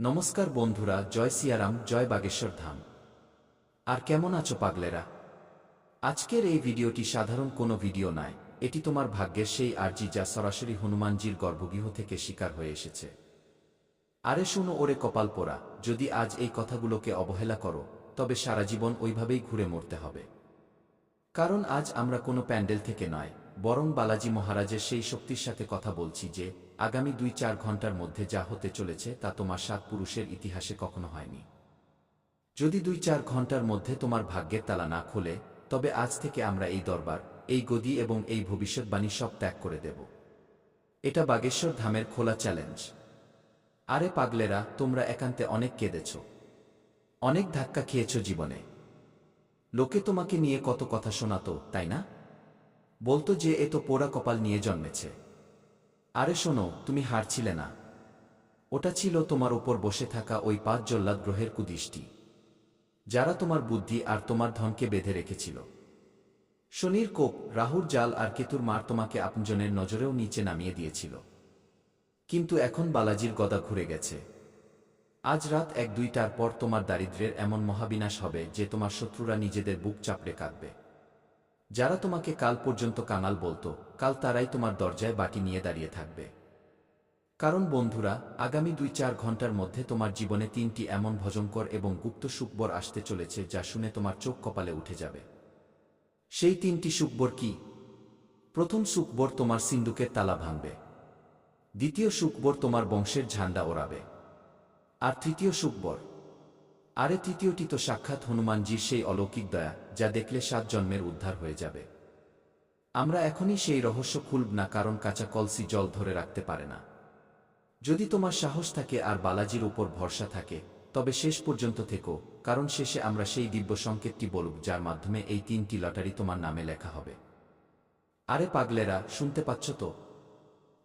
নমস্কার বন্ধুরা, জয় সিয়ারাম, জয় বাগেশ্বর ধাম। আর কেমন আছো পাগলেরা? আজকের এই ভিডিওটি সাধারণ কোনো ভিডিও নয়, এটি তোমার ভাগ্যের সেই আর্জি যা সরাসরি হনুমানজির গর্ভগৃহ থেকে শিকার হয়ে এসেছে। আরে শুনো ওরে কপাল পোড়া, যদি আজ এই কথাগুলোকে অবহেলা করো তবে সারা জীবন ওইভাবেই ঘুরে মরতে হবে। কারণ আজ আমরা কোনো প্যান্ডেল থেকে নয়, বরং বালাজি মহারাজের সেই শক্তির সাথে কথা বলছি যে আগামী ২-৪ ঘন্টার মধ্যে যা হতে চলেছে তা তোমার ৭ পুরুষের ইতিহাসে কখনো হয়নি। যদি ২-৪ ঘন্টার মধ্যে তোমার ভাগ্যের তালা না খোলে, তবে আজ থেকে আমরা এই দরবার, এই গদি এবং এই ভবিষ্যৎবাণী সব ত্যাগ করে দেব। এটা বাগেশ্বর ধামের খোলা চ্যালেঞ্জ। আরে পাগলেরা, তোমরা একান্তে অনেক কেঁদেছ, অনেক ধাক্কা খেয়েছ জীবনে। লোকে তোমাকে নিয়ে কত কথা শোনাতো, তাই না? বলতো যে এ তো পোড়া কপাল নিয়ে জন্মেছে। আরে শোনো, তুমি হারছিলে না। ওটা ছিল তোমার ওপর বসে থাকা ওই ৫ জল্লাদ গ্রহের কুদৃষ্টি, যারা তোমার বুদ্ধি আর তোমার ধনকে বেঁধে রেখেছিল। শনির কোপ, রাহুর জাল আর কেতুর মার তোমাকে আপনজনের নজরেও নিচে নামিয়ে দিয়েছিল। কিন্তু এখন বালাজির গদা ঘুরে গেছে। আজ রাত ১-২টার পর তোমার দারিদ্র্যের এমন মহাবিনাশ হবে যে তোমার শত্রুরা নিজেদের বুক চাপড়ে কাঁদবে। যারা তোমাকে কাল পর্যন্ত কাঙাল বলতো, কাল তারাই তোমার দরজায় বাটি নিয়ে দাঁড়িয়ে থাকবে। কারণ বন্ধুরা, আগামী ২-৪ ঘন্টার মধ্যে তোমার জীবনে ৩টি এমন ভয়ঙ্কর এবং গুপ্ত সুখবর আসতে চলেছে যা শুনে তোমার চোখ কপালে উঠে যাবে। সেই ৩টি সুখবর কি? প্রথম সুখবর, তোমার সিন্দুকের তালা ভাঙবে। দ্বিতীয় সুখবর, তোমার বংশের ঝান্ডা ওড়াবে। আর তৃতীয় সুখবর, আরে তৃতীয়টি তো সাক্ষাৎ হনুমানজির সেই অলৌকিক দয়া, যা দেখলে ৭ জন্মের উদ্ধার হয়ে যাবে। আমরা এখনই সেই রহস্য খুলব না, কারণ কাঁচা কলসি জল ধরে রাখতে পারে না। যদি তোমার সাহস থাকে আর বালাজির উপর ভরসা থাকে, তবে শেষ পর্যন্ত থেকো, কারণ শেষে আমরা সেই দিব্য সংকেতটি বলব যার মাধ্যমে এই ৩টি লটারি তোমার নামে লেখা হবে। আরে পাগলেরা, শুনতে পাচ্ছ তো?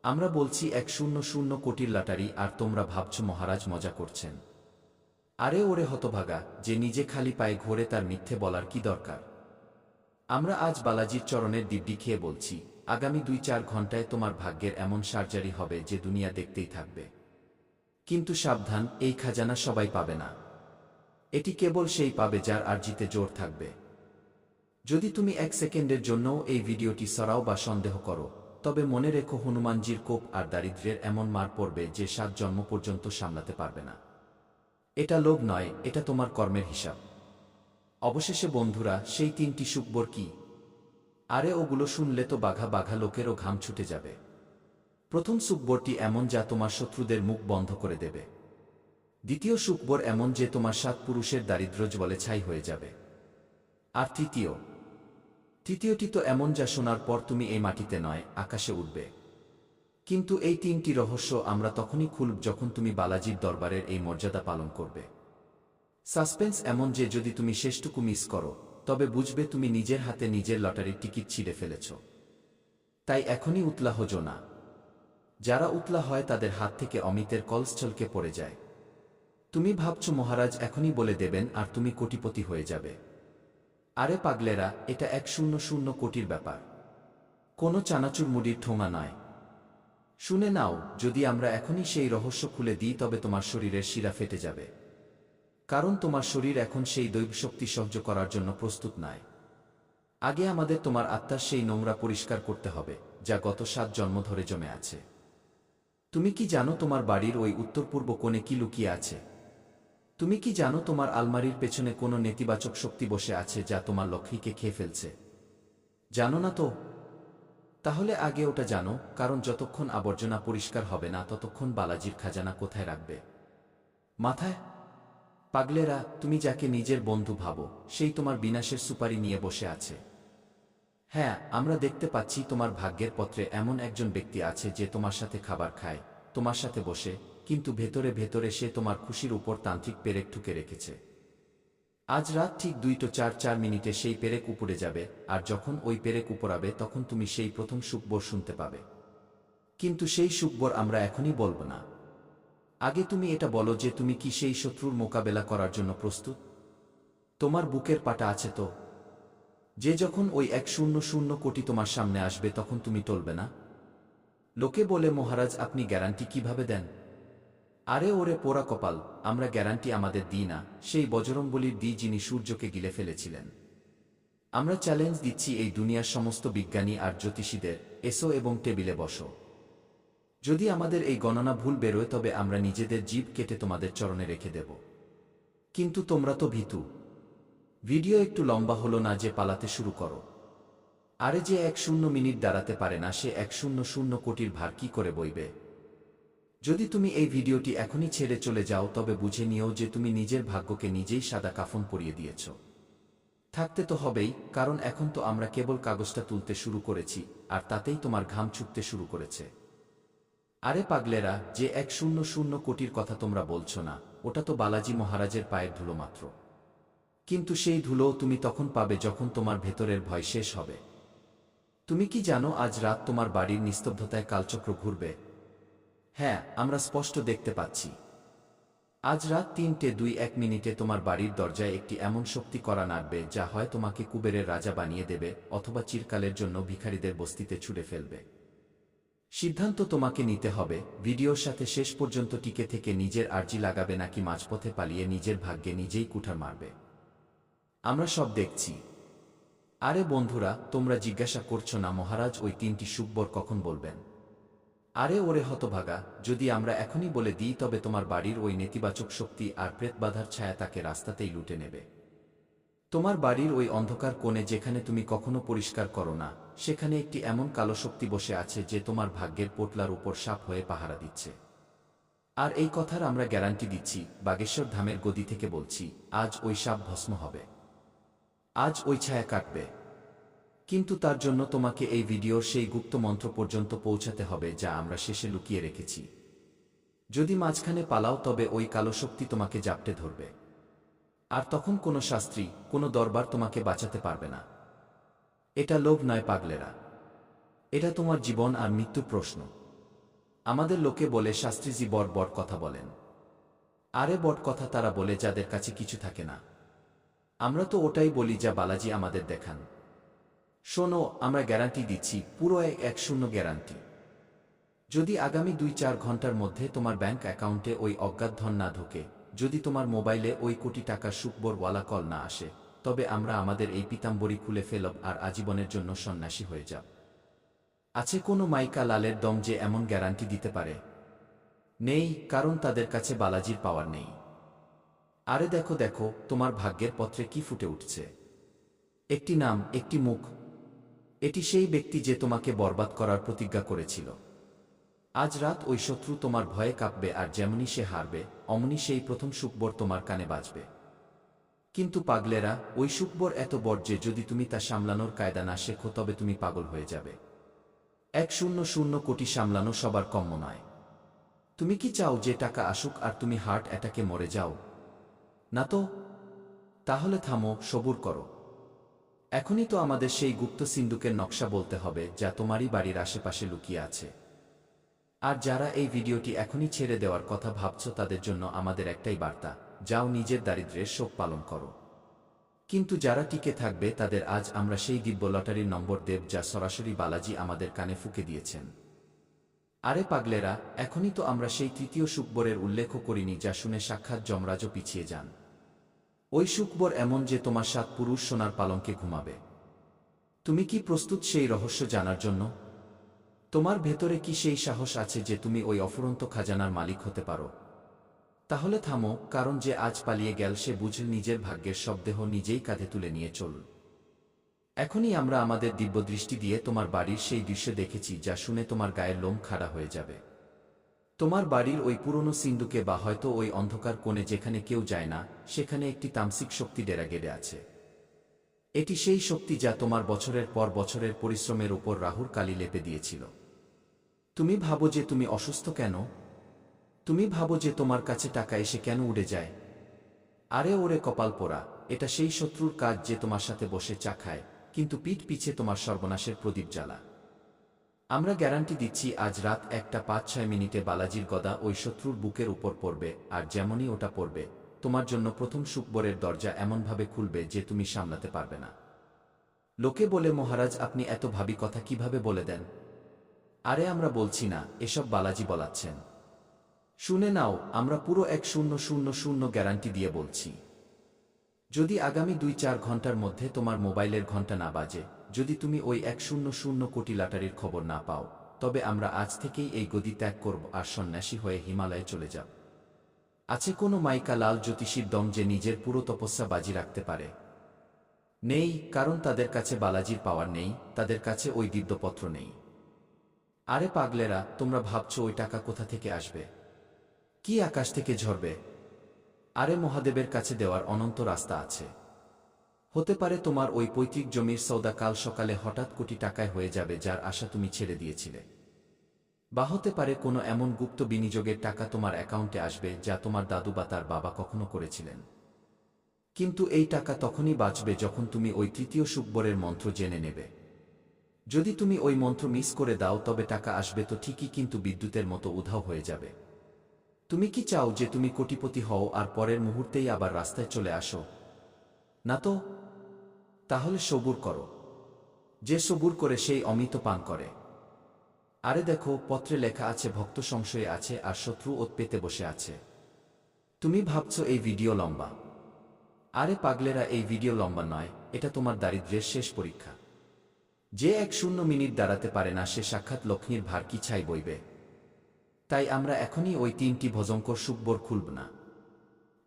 আমরা বলছি ১০০ কোটির লটারি, আর তোমরা ভাবছ মহারাজ মজা করছেন। আরে ওরে হতভাগা, যে নিজে খালি পায়ে ঘোরে তার মিথ্যে বলার কি দরকার? আমরা আজ বালাজির চরণের দিব্যি খেয়ে বলছি, আগামী ২-৪ ঘন্টায় তোমার ভাগ্যের এমন সার্জারি হবে যে দুনিয়া দেখতেই থাকবে। কিন্তু সাবধান, এই খাজানা সবাই পাবে না। এটি কেবল সেই পাবে যার আর্জিতে জোর থাকবে। যদি তুমি ১ সেকেন্ডের জন্যও এই ভিডিওটি সরাও বা সন্দেহ করো, তবে মনে রেখো, হনুমানজির কোপ আর দারিদ্র্যের এমন মার পড়বে যে ৭ জন্ম পর্যন্ত সামলাতে পারবে না। এটা লোভ নয়, এটা তোমার কর্মের হিসাব। অবশেষে বন্ধুরা, সেই ৩টি সুখবর কি? আরে ওগুলো শুনলে তো বাঘা বাঘা লোকেরও ঘাম ছুটে যাবে। প্রথম সুখবরটি এমন যা তোমার শত্রুদের মুখ বন্ধ করে দেবে। দ্বিতীয় সুখবর এমন যে তোমার ৭ পুরুষের দারিদ্র্য জ্বলে ছাই হয়ে যাবে। আর তৃতীয়টি তো এমন যা শোনার পর তুমি এই মাটিতে নয়, আকাশে উঠবে। কিন্তু এই ৩টি রহস্য আমরা তখনই খুলব যখন তুমি বালাজির দরবারের এই মর্যাদা পালন করবে। সাসপেন্স এমন যে যদি তুমি শেষটুকু মিস করো, তবে বুঝবে তুমি নিজের হাতে নিজের লটারির টিকিট ছিঁড়ে ফেলেছ। তাই এখনই উতলা হোজো না। যারা উতলা হয় তাদের হাত থেকে অমিতের কলস ছলকে পড়ে যায়। তুমি ভাবছ মহারাজ এখনই বলে দেবেন আর তুমি কোটিপতি হয়ে যাবে। আরে পাগলেরা, এটা ১০০ কোটির ব্যাপার, কোনো চানাচুর মুড়ির ঠোঙা নয়। শুনে নাও, যদি আমরা এখনই সেই রহস্য খুলে দিই তবে তোমার শরীরের শিরা ফেটে যাবে। কারণ তোমার শরীর এখন সেই দৈব শক্তি সহ্য করার জন্য প্রস্তুত নয়। আগে আমাদের তোমার আত্মার সেই নোংরা পরিষ্কার করতে হবে, যা গত ৭ জন্ম ধরে জমে আছে। তুমি কি জানো তোমার বাড়ির ওই উত্তর পূর্ব কোণে কি লুকিয়ে আছে? তুমি কি জানো তোমার আলমারির পেছনে কোনো নেতিবাচক শক্তি বসে আছে যা তোমার লক্ষ্মীকে খেয়ে ফেলছে? জানো না তো? তাহলে আগে ওটা জানো, কারণ যতক্ষণ আবর্জনা পরিষ্কার হবে না ততক্ষণ বালাজির খাজানা কোথায় রাখবে? মাথায়? পাগলেরা, তুমি যাকে নিজের বন্ধু ভাবো, সেই তোমার বিনাশের সুপারি নিয়ে বসে আছে। হ্যাঁ, আমরা দেখতে পাচ্ছি তোমার ভাগ্যের পত্রে এমন একজন ব্যক্তি আছে যে তোমার সাথে খাবার খায়, তোমার সাথে বসে, কিন্তু ভেতরে ভেতরে সে তোমার খুশির উপর তান্ত্রিক পেরেক ঠুকে রেখেছে। আজ রাত ঠিক ২:০৪ সেই পেরেক উপড়ে যাবে, আর যখন ওই পেরেক উপড়াবে তখন তুমি সেই প্রথম সুখবর শুনতে পাবে। কিন্তু সেই সুখবর আমরা এখনই বলবো না। আগে তুমি এটা বলো যে তুমি কি সেই শত্রুর মোকাবেলা করার জন্য প্রস্তুত? তোমার বুকের পাটা আছে তো? যে যখন ওই ১০০ কোটি তোমার সামনে আসবে তখন তুমি টলবে না? লোকে বলে মহারাজ আপনি গ্যারান্টি কিভাবে দেন? আরে ওরে পোড়া কপাল, আমরা গ্যারান্টি আমাদের দিই না, সেই বজরংবলীর দিই যিনি সূর্যকে গিলে ফেলেছিলেন। আমরা চ্যালেঞ্জ দিচ্ছি এই দুনিয়ার সমস্ত বিজ্ঞানী আর জ্যোতিষীদের, এসো এবং টেবিলে বসো। যদি আমাদের এই গণনা ভুল বেরোয় তবে আমরা নিজেদের জিভ কেটে তোমাদের চরণে রেখে দেব। কিন্তু তোমরা তো ভীতু। ভিডিও একটু লম্বা হলো না যে পালাতে শুরু করো? আরে যে 1 মিনিট দাঁড়াতে পারে না সে 100 কোটির ভার কি করে বইবে? যদি তুমি এই ভিডিওটি এখনই ছেড়ে চলে যাও তবে বুঝে নিও যে তুমি নিজের ভাগ্যকে নিজেই সাদা কাফন পরিয়ে দিয়েছ। থাকতে তো হবেই, কারণ এখন তো আমরা কেবল কাগজটা তুলতে শুরু করেছি, আর তাতেই তোমার ঘাম ছুটতে শুরু করেছে। আরে পাগলেরা, যে 100 কোটির কথা তোমরা বলছো না, ওটা তো বালাজি মহারাজের পায়ের ধুলো মাত্র। কিন্তু সেই ধুলোও তুমি তখন পাবে যখন তোমার ভেতরের ভয় শেষ হবে। তুমি কি জানো আজ রাত তোমার বাড়ির নিস্তব্ধতায় কালচক্র ঘুরবে? হ্যাঁ, আমরা স্পষ্ট দেখতে পাচ্ছি। আজ রাত 3:02 তোমার বাড়ির দরজায় একটি এমন শক্তি করা নাড়বে যা হয় তোমাকে কুবেরের রাজা বানিয়ে দেবে অথবা চিরকালের জন্য ভিখারিদের বস্তিতে ছুড়ে ফেলবে। সিদ্ধান্ত তোমাকে নিতে হবে, ভিডিওর সাথে শেষ পর্যন্ত টিকে থেকে নিজের আর্জি লাগাবে নাকি মাঝপথে পালিয়ে নিজের ভাগ্যে নিজেই কুঠার মারবে। আমরা সব দেখছি। আরে বন্ধুরা, তোমরা জিজ্ঞাসা করছো না মহারাজ ওই 3টি সুকবর কখন বলবেন? আরে ওরে হতভাগা, যদি আমরা এখনই বলে দিই তবে তোমার বাড়ির ওই নেতিবাচক শক্তি আর প্রেতবাধার ছায়া তাকে রাস্তাতেই লুটে নেবে। তোমার বাড়ির ওই অন্ধকার কোণে যেখানে তুমি কখনো পরিষ্কার করো না, সেখানে একটি এমন কালো শক্তি বসে আছে যে তোমার ভাগ্যের পোটলার উপর সাপ হয়ে পাহারা দিচ্ছে। আর এই কথার আমরা গ্যারান্টি দিচ্ছি, বাগেশ্বর ধামের গদি থেকে বলছি, আজ ওই সাপ ভস্ম হবে, আজ ওই ছায়া কাটবে। কিন্তু তার জন্য তোমাকে এই ভিডিওর সেই গুপ্ত মন্ত্র পর্যন্ত পৌঁছাতে হবে যা আমরা শেষে লুকিয়ে রেখেছি। যদি মাঝখানে পালাও তবে ওই কালো শক্তি তোমাকে জাপটে ধরবে, আর তখন কোনো শাস্ত্রী, কোনো দরবার তোমাকে বাঁচাতে পারবে না। এটা লোভ নয় পাগলেরা, এটা তোমার জীবন আর মৃত্যুর প্রশ্ন। আমাদের লোকে বলে শাস্ত্রীজি বড় বড় কথা বলেন। আরে বড় কথা তারা বলে যাদের কাছে কিছু থাকে না। আমরা তো ওটাই বলি যা বালাজি আমাদের দেখান। শোনো, আমরা গ্যারান্টি দিচ্ছি, পুরো 100 গ্যারান্টি। যদি আগামী 2-4 ঘন্টার মধ্যে তোমার ব্যাংক অ্যাকাউন্টে ওই অজ্ঞাত ধন না ঢোকে, যদি তোমার মোবাইলে ওই কোটি টাকার সুকবরওয়ালা কল না আসে, তবে আমরা আমাদের এই পিতাম্বরী খুলে ফেলব আর আজীবনের জন্য সন্ন্যাসী হয়ে যাব। আছে কোনো মাইকা লালের দম যে এমন গ্যারান্টি দিতে পারে? নেই, কারণ তাদের কাছে বালাজির পাওয়ার নেই। আরে দেখো দেখো, তোমার ভাগ্যের পত্রে কি ফুটে উঠছে? একটি নাম, একটি মুখ। এটি সেই ব্যক্তি যে তোমাকে বরবাদ করার প্রতিজ্ঞা করেছিল। আজ রাত ওই শত্রু তোমার ভয়ে কাঁপবে আর যেমনি সে হারবে, অমনি সেই প্রথম সুকবর তোমার কানে বাজবে। কিন্তু পাগলেরা, ওই সুকবর এত বড় যে যদি তুমি তা সামলানোর কায়দা না শেখো তবে তুমি পাগল হয়ে যাবে। 100 কোটি সামলানো সবার কম্য নয়। তুমি কি চাও যে টাকা আসুক আর তুমি হার্ট অ্যাটাকে মরে যাও? না তো। তাহলে থামো, সবুর করো। এখনই তো আমাদের সেই গুপ্ত সিন্দুকের নকশা বলতে হবে যা তোমারই বাড়ির আশেপাশে লুকিয়ে আছে। আর যারা এই ভিডিওটি এখনই ছেড়ে দেওয়ার কথা ভাবছো তাদের জন্য আমাদের একটাই বার্তা, যাও নিজের দারিদ্র্যের শোক পালন করো। কিন্তু যারা টিকে থাকবে তাদের আজ আমরা সেই দিব্য লটারির নম্বর দেব যা সরাসরি বালাজি আমাদের কানে ফুঁকে দিয়েছেন। আরে পাগলেরা, এখনই তো আমরা সেই তৃতীয় সুকবরের উল্লেখ করিনি যা শুনে সাক্ষাৎ যমরাজও পিছিয়ে যান। ওই সুকবর এমন যে তোমার 7 পুরুষ সোনার পালঙ্কে ঘুমাবে। তুমি কি প্রস্তুত সেই রহস্য জানার জন্য? তোমার ভেতরে কি সেই সাহস আছে যে তুমি ওই অফুরন্ত খাজানার মালিক হতে পারো? তাহলে থামো, কারণ যে আজ পালিয়ে গেল সে বুঝল নিজের ভাগ্যের সব দেহ নিজেই কাঁধে তুলে নিয়ে চল। এখনই আমরা আমাদের দিব্যদৃষ্টি দিয়ে তোমার বাড়ির সেই দৃশ্য দেখেছি যা শুনে তোমার গায়ের লোম খাড়া হয়ে যাবে। তোমার বাড়ির ওই পুরনো সিন্দুকে বা হয়তো ওই অন্ধকার কোণে যেখানে কেউ যায় না, সেখানে একটি তামসিক শক্তি ডেরা গেড়ে আছে। এটি সেই শক্তি যা তোমার বছরের পর বছরের পরিশ্রমের উপর রাহুর কালি লেপে দিয়েছিল। তুমি ভাবো যে তুমি অসুস্থ কেন? তুমি ভাবো যে তোমার কাছে টাকা এসে কেন উড়ে যায়? আরে ওরে কপাল পোড়া, এটা সেই শত্রুর কাজ যে তোমার সাথে বসে চা খায়, কিন্তু পিঠ পিছে তোমার সর্বনাশের প্রদীপ জ্বালা। আমরা গ্যারান্টি দিচ্ছি আজ রাত 1:05 বালাজির গদা ওই শত্রুর বুকের উপর পড়বে, আর যেমনই ওটা পড়বে, তোমার জন্য প্রথম সুকবরের দরজা এমনভাবে খুলবে যে তুমি সামলাতে পারবে না। লোকে বলে মহারাজ আপনি এত ভাবি কথা কিভাবে বলে দেন? আরে আমরা বলছি না, এসব বালাজি বলাচ্ছেন। শুনে নাও, আমরা পুরো 1000 গ্যারান্টি দিয়ে বলছি। যদি আগামী 2-4 ঘন্টার মধ্যে তোমার মোবাইলের ঘন্টা না বাজে, যদি তুমি ওই 100 কোটি লটারির খবর না পাও, তবে আমরা আজ থেকেই এই গদি ত্যাগ করব আর সন্ন্যাসী হয়ে হিমালয়ে চলে যাব। আছে কোনো মাইকা লাল জ্যোতিষীর দম যে নিজের পুরো তপস্যা বাজি রাখতে পারে? নেই, কারণ তাদের কাছে বালাজির পাওয়ার নেই, তাদের কাছে ওই দিব্যপত্র নেই। আরে পাগলেরা, তোমরা ভাবছো ওই টাকা কোথা থেকে আসবে? কি আকাশ থেকে ঝরবে? আরে মহাদেবের কাছে দেওয়ার অনন্ত রাস্তা আছে। হতে পারে তোমার ওই পৈতৃক জমির সৌদা কাল সকালে হঠাৎ কোটি টাকায় হয়ে যাবে যার আশা তুমি ছেড়ে দিয়েছিলে। বা হতে পারে কোনো এমন গুপ্ত বিনিয়োগের টাকা তোমার অ্যাকাউন্টে আসবে যা তোমার দাদু বা তার বাবা কখনো করেছিলেন। কিন্তু এই টাকা তখনই বাঁচবে যখন তুমি ওই তৃতীয় সুকবরের মন্ত্র জেনে নেবে। যদি তুমি ওই মন্ত্র মিস করে দাও তবে টাকা আসবে তো ঠিকই, কিন্তু বিদ্যুতের মতো উধাও হয়ে যাবে। তুমি কি চাও যে তুমি কোটিপতি হও আর পরের মুহূর্তেই আবার রাস্তায় চলে আসো? না তো। তাহলে সবুর করো। যে সবুর করে সেই অমৃত পান করে। আরে দেখো, পত্রে লেখা আছে ভক্ত সংশয়ে আছে আর শত্রু ওত পেতে বসে আছে। তুমি ভাবছো এই ভিডিও লম্বা। আরে পাগলেরা, এই ভিডিও লম্বা নয়, এটা তোমার দারিদ্র্যের শেষ পরীক্ষা। যে 1 মিনিট দাঁড়াতে পারে না সে সাক্ষাৎ লক্ষ্মীর ভার কি ছাই বইবে। তাই আমরা এখনই ওই 3টি ভজঙ্কর সুকবর খুলব না।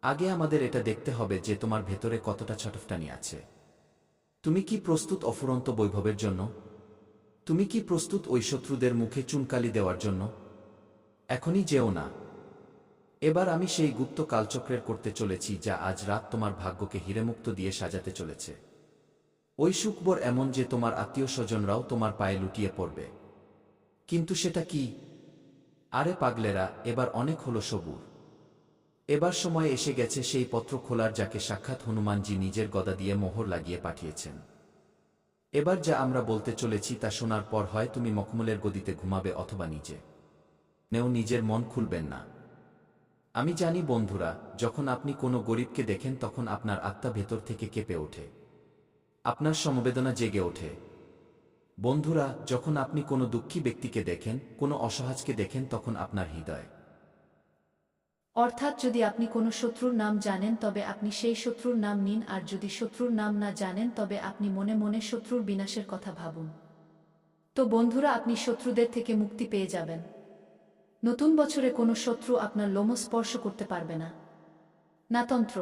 আগে আমাদের এটা দেখতে হবে যে তোমার ভেতরে কতটা ছটফটানি আছে। তুমি কি প্রস্তুত অফুরন্ত বৈভবের জন্য? তুমি কি প্রস্তুত ওই শত্রুদের মুখে চুনকালি দেওয়ার জন্য? এখনই যেও না। এবার আমি সেই গুপ্ত কালচক্রের করতে চলেছি যা আজ রাত তোমার ভাগ্যকে হীরেমুক্ত দিয়ে সাজাতে চলেছে। ওই সুকবর এমন যে তোমার আত্মীয় স্বজনরাও তোমার পায়ে লুটিয়ে পড়বে। কিন্তু সেটা কি? আরে পাগলেরা, এবার অনেক হলো সবুর। এবার সময় এসে গেছে সেই পত্র খোলার যাকে সাক্ষাৎ হনুমানজি নিজের গদা দিয়ে মোহর লাগিয়ে পাঠিয়েছেন। এবার যা আমরা বলতে চলেছি তা শোনার পর হয় তুমি মখমলের গদিতে ঘুমাবে অথবা নিজের মন খুলবেন না। আমি জানি বন্ধুরা, যখন আপনি কোনো গরিবকে দেখেন তখন আপনার আত্মা ভেতর থেকে কেঁপে ওঠে, আপনার সমবেদনা জেগে ওঠে। বন্ধুরা, যখন আপনি কোনো দুঃখী ব্যক্তিকে দেখেন, কোনো অসহায়কে দেখেন, তখন আপনার হৃদয়। অর্থাৎ যদি আপনি কোনো শত্রুর নাম জানেন তবে আপনি সেই শত্রুর নাম নিন, আর যদি শত্রুর নাম না জানেন তবে আপনি মনে মনে শত্রুর বিনাশের কথা ভাবুন। তো বন্ধুরা, আপনি শত্রুদের থেকে মুক্তি পেয়ে যাবেন। নতুন বছরে কোনো শত্রু আপনার লোম স্পর্শ করতে পারবে না। না তন্ত্র,